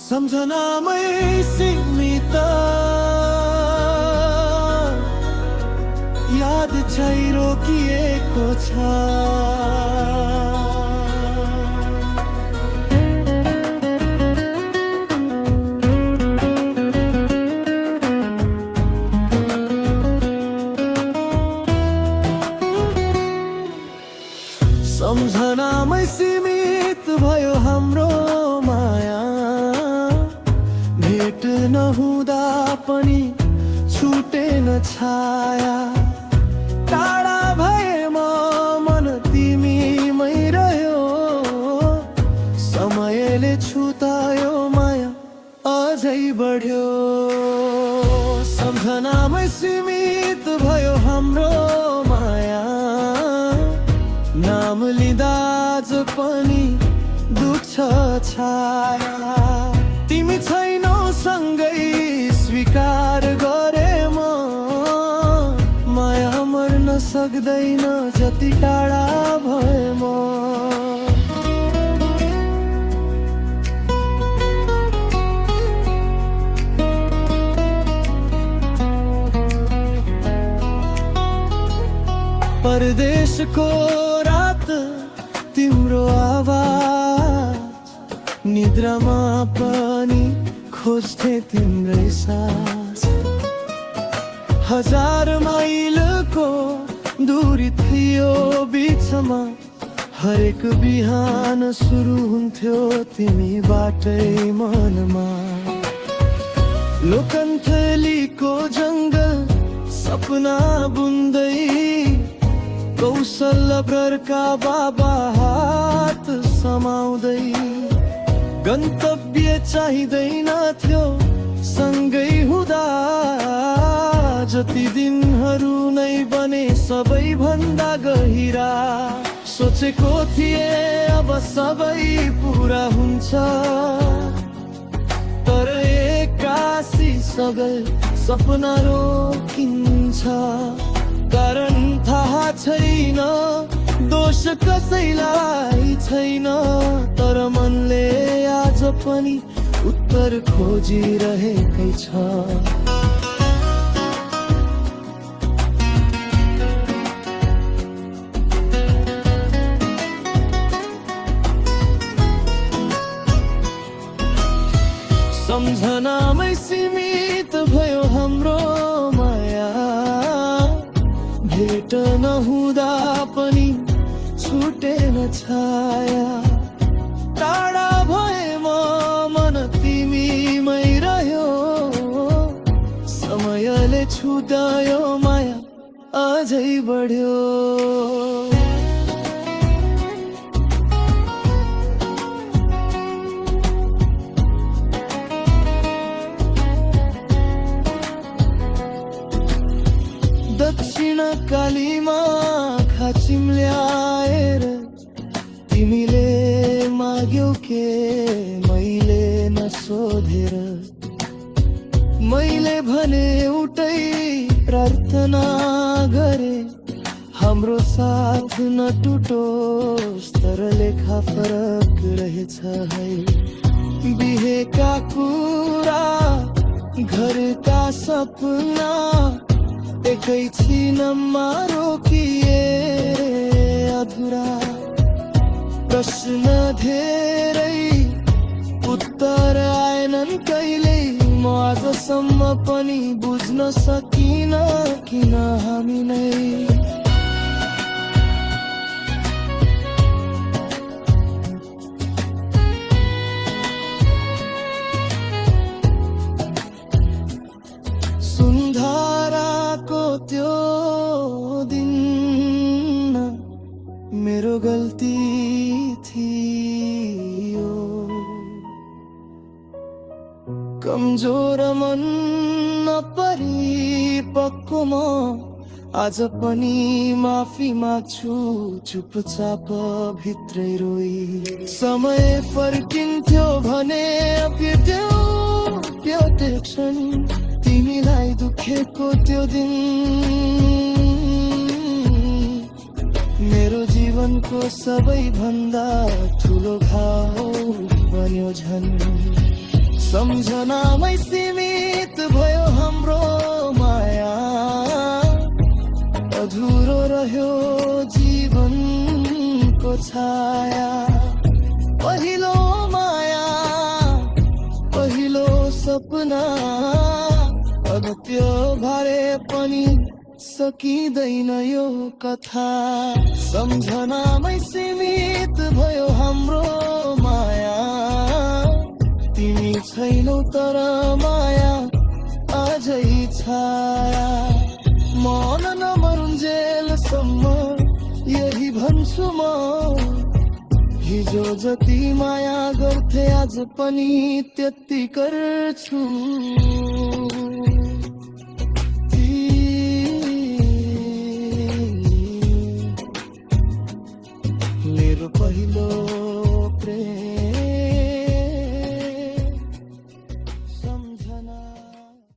सम्झनामै सीमित याद छै रोकिएको छ। सम्झनामै सीमित भयो हाम्रो माया, भेट नहुँदा पनि छुटेन छाया। टाढा भए म मन तिमीमै रह्यो, समयले छुतायो माया अझै बढ्यो। सम्झनामै सीमित भयो हाम्रो माया, नाम लिँदा आज पनि दुख्छ छाया। तिमी छैनौ सँगै स्वीकार गरे म, माया मर्न सक्दैन जति टाढा भए म। परदेशको रात तिम्रो आवाज, निद्रामा पनि खोज्थे तिम्रै सास। 1000 माइलको दूरी थियो बिचमा, हरेक बिहान सुरु हुन्थ्यो तिमीबाटै मनमा। लोकन्थलीको जङ्गल सपना बुन्दै, कौशल ब्ररका बाबा हात समाउँदै। गन्तव्य चाहिँदैन थियो सँगै हुँदा, जति दिनहरू नै बने सबैभन्दा गहिरा। सोचेको थिए अब सबै पुरा हुन्छ, तर एक्कासी सबै सपना रोकिन्छ। कारण थाहा छैन, दोष कसैलाई छैन, तर मनले आज पनि उत्तर खोजिरहेकै छ। सम्झनामै सीमित भयो हाम्रो माया, भेट नहुँदा पनि छुटेन छाया। टाढा भए म मन तिमीमै रह्यो, समयले छुटायो माया अझै बढ्यो। दक्षिण कालीमा खाचिम्ल्याएर तिमीले माग्यौ के मैले नसोधेर। मैले भने एउटै प्रार्थना गरे, हाम्रो साथ नटुटोस् तर लेखा फरक रहेछ है। बिहेका कुरा घरका सपना एकैछिनमा रोकिए अधुरा। प्रश्न धेरै उत्तर आएनन् कहिल्यै, म आजसम्म पनि बुझ्न सकिन किन हामी नै। सुन्धाराको त्यो दिन मेरो गल्ती थियो, कमजोर मन नपरिपक्व म आज पनि माफी माग्छु चुपचाप भित्रै रोई। समय फर्किन्थ्यो भने भेट्यौ त्यो क्षण, तिमीलाई दुःख देखेको त्यो दिन मेरो जीवनको सबैभन्दा ठुलो घाउ बन्यो झन्। सम्झनामै सीमित भयो हाम्रो माया, अधुरो रह्यो जीवनको छाया। पहिलो माया, पहिलो सपना, अब त्यो भरे पनि सकिँदैन यो कथा। सम्झनामै सीमित भयो हाम्रो माया, तिमी छैनौ तर माया अझै छाया। मन नमरुन्जेलसम्म यही भन्छु म, हिजो जति माया गर्थे आज पनि त्यति गर्छु। मेरो पहिलो प्रेम